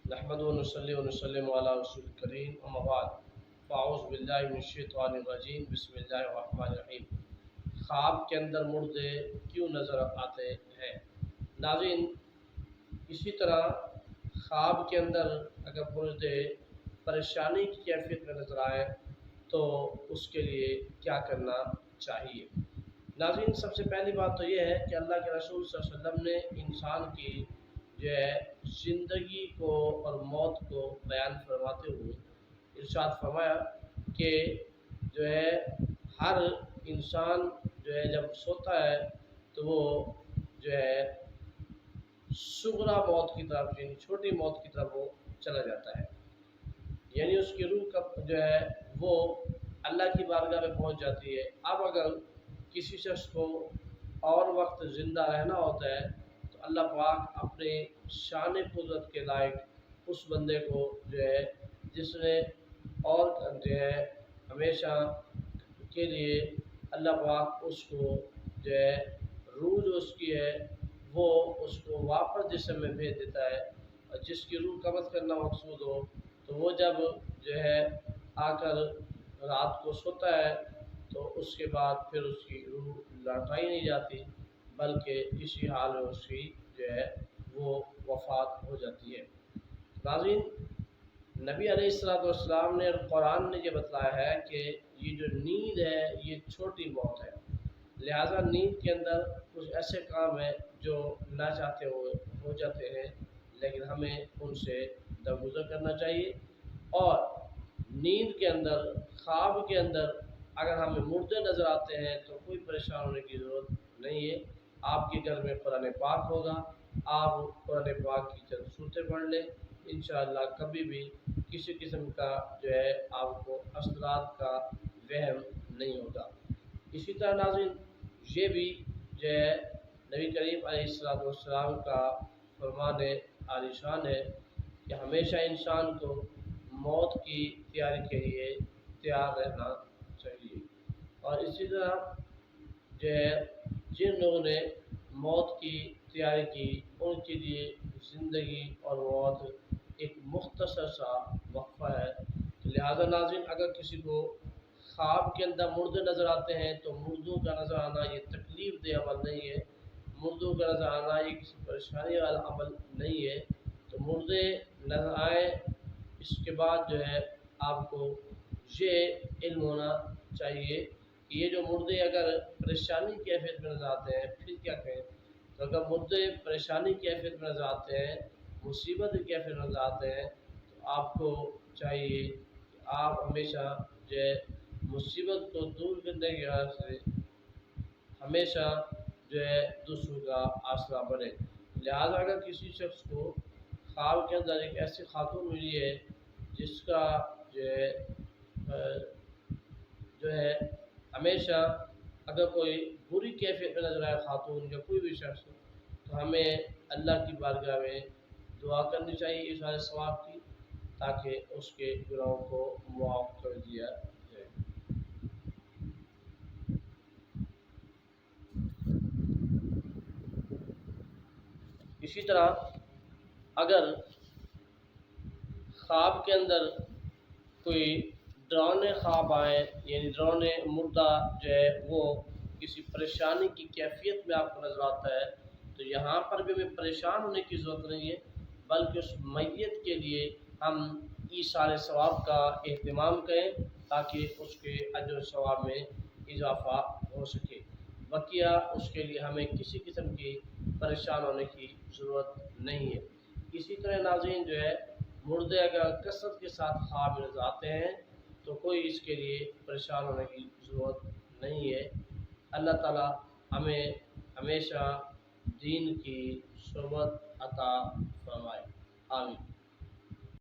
نحمد و نصلی و نسلم علی رسول کریم اما بعد فاعوذ باللہ من الشیطان الرجیم بسم اللہ الرحمن الرحیم۔ خواب کے اندر مردے کیوں نظر آتے ہیں؟ ناظرین، اسی طرح خواب کے اندر اگر مردے پریشانی کی کیفیت میں نظر آئے تو اس کے لیے کیا کرنا چاہیے؟ ناظرین، سب سے پہلی بات تو یہ ہے کہ اللہ کے رسول صلی اللہ علیہ وسلم نے انسان کی جو ہے زندگی کو اور موت کو بیان فرماتے ہوئے ارشاد فرمایا کہ جو ہے ہر انسان جو ہے جب سوتا ہے تو وہ جو ہے صغریٰ موت کی طرف یعنی چھوٹی موت کی طرف وہ چلا جاتا ہے، یعنی اس کی روح کا جو ہے وہ اللہ کی بارگاہ میں پہنچ جاتی ہے۔ اب اگر کسی شخص کو اور وقت زندہ رہنا ہوتا ہے تو اللہ پاک اپنے شان قدرت کے لائق اس بندے کو جو ہے جس نے اور جو ہے ہمیشہ کے لیے اللہ پاک اس کو جو ہے روح جو اس کی ہے وہ اس کو واپس جسم میں بھیج دیتا ہے، اور جس کی روح قبض کرنا مقصود ہو تو وہ جب جو ہے آ کر رات کو سوتا ہے تو اس کے بعد پھر اس کی روح لوٹائی نہیں جاتی، بلکہ اسی حال میں اس کی جو ہے وہ وفات ہو جاتی ہے۔ ناظرین، نبی علیہ والسلام نے اور قرآن نے یہ بتلایا ہے کہ یہ جو نیند ہے یہ چھوٹی موت ہے، لہٰذا نیند کے اندر کچھ ایسے کام ہیں جو نہ چاہتے ہوئے ہو جاتے ہیں، لیکن ہمیں ان سے درگزر کرنا چاہیے۔ اور نیند کے اندر، خواب کے اندر اگر ہمیں مردے نظر آتے ہیں تو کوئی پریشان ہونے کی ضرورت نہیں ہے۔ آپ کے گھر میں قرآن پاک ہوگا، آپ قرآن پاک کی چند صورتیں پڑھ لیں، انشاءاللہ کبھی بھی کسی قسم کا جو ہے آپ کو اثرات کا وہم نہیں ہوگا۔ اسی طرح ناظرین، یہ بھی جو ہے نبی کریم علیہ السلام کا فرمان عالی شان ہے کہ ہمیشہ انسان کو موت کی تیاری کے لیے تیار رہنا چاہیے۔ اور اسی طرح جو ہے جن لوگوں نے موت کی تیاری کی ان کے لیے زندگی اور موت ایک مختصر سا وقفہ ہے، لہذا ناظرین اگر کسی کو خواب کے اندر مردے نظر آتے ہیں تو مردوں کا نظر آنا یہ تکلیف دہ عمل نہیں ہے، مردوں کا نظر آنا یہ کسی پریشانی والا عمل نہیں ہے۔ تو مردے نظر آئیں، اس کے بعد جو ہے آپ کو یہ علم ہونا چاہیے کہ یہ جو مردے اگر پریشانی کی کیفیت میں نظر آتے ہیں پھر کیا کہیں؟ تو اگر مردے پریشانی کی کیفیت میں نظر آتے ہیں، مصیبت کی کیفیت میں نظر آتے ہیں تو آپ کو چاہیے کہ آپ ہمیشہ جو ہے مصیبت کو دور کرنے کے حال سے ہمیشہ جو ہے دوسروں کا آسرا بنے۔ لہٰذا اگر کسی شخص کو خواب کے اندر ایک ایسی خاتون ملی ہے جس کا جو ہے ہمیشہ اگر کوئی بری کیفیت میں نظر آئے خاتون یا کوئی بھی شخص تو ہمیں اللہ کی بارگاہ میں دعا کرنی چاہیے اظہار ثواب کی، تاکہ اس کے گناہوں کو معاف کر دیا جائے۔ اسی طرح اگر خواب کے اندر کوئی ڈراؤنے خواب آئیں، یعنی ڈراؤنے مردہ جو ہے وہ کسی پریشانی کی کیفیت میں آپ کو نظر آتا ہے تو یہاں پر بھی ہمیں پریشان ہونے کی ضرورت نہیں ہے، بلکہ اس میت کے لیے ہم ایثار ثواب کا اہتمام کریں تاکہ اس کے اجر و ثواب میں اضافہ ہو سکے، بقیہ اس کے لیے ہمیں کسی قسم کی پریشان ہونے کی ضرورت نہیں ہے۔ اسی طرح ناظرین جو ہے مردے اگر کثرت کے ساتھ خواب میں نظر آتے ہیں تو کوئی اس کے لیے پریشان ہونے کی ضرورت نہیں ہے۔ اللہ تعالی ہمیں ہمیشہ دین کی صحبت عطا فرمائے، آمین۔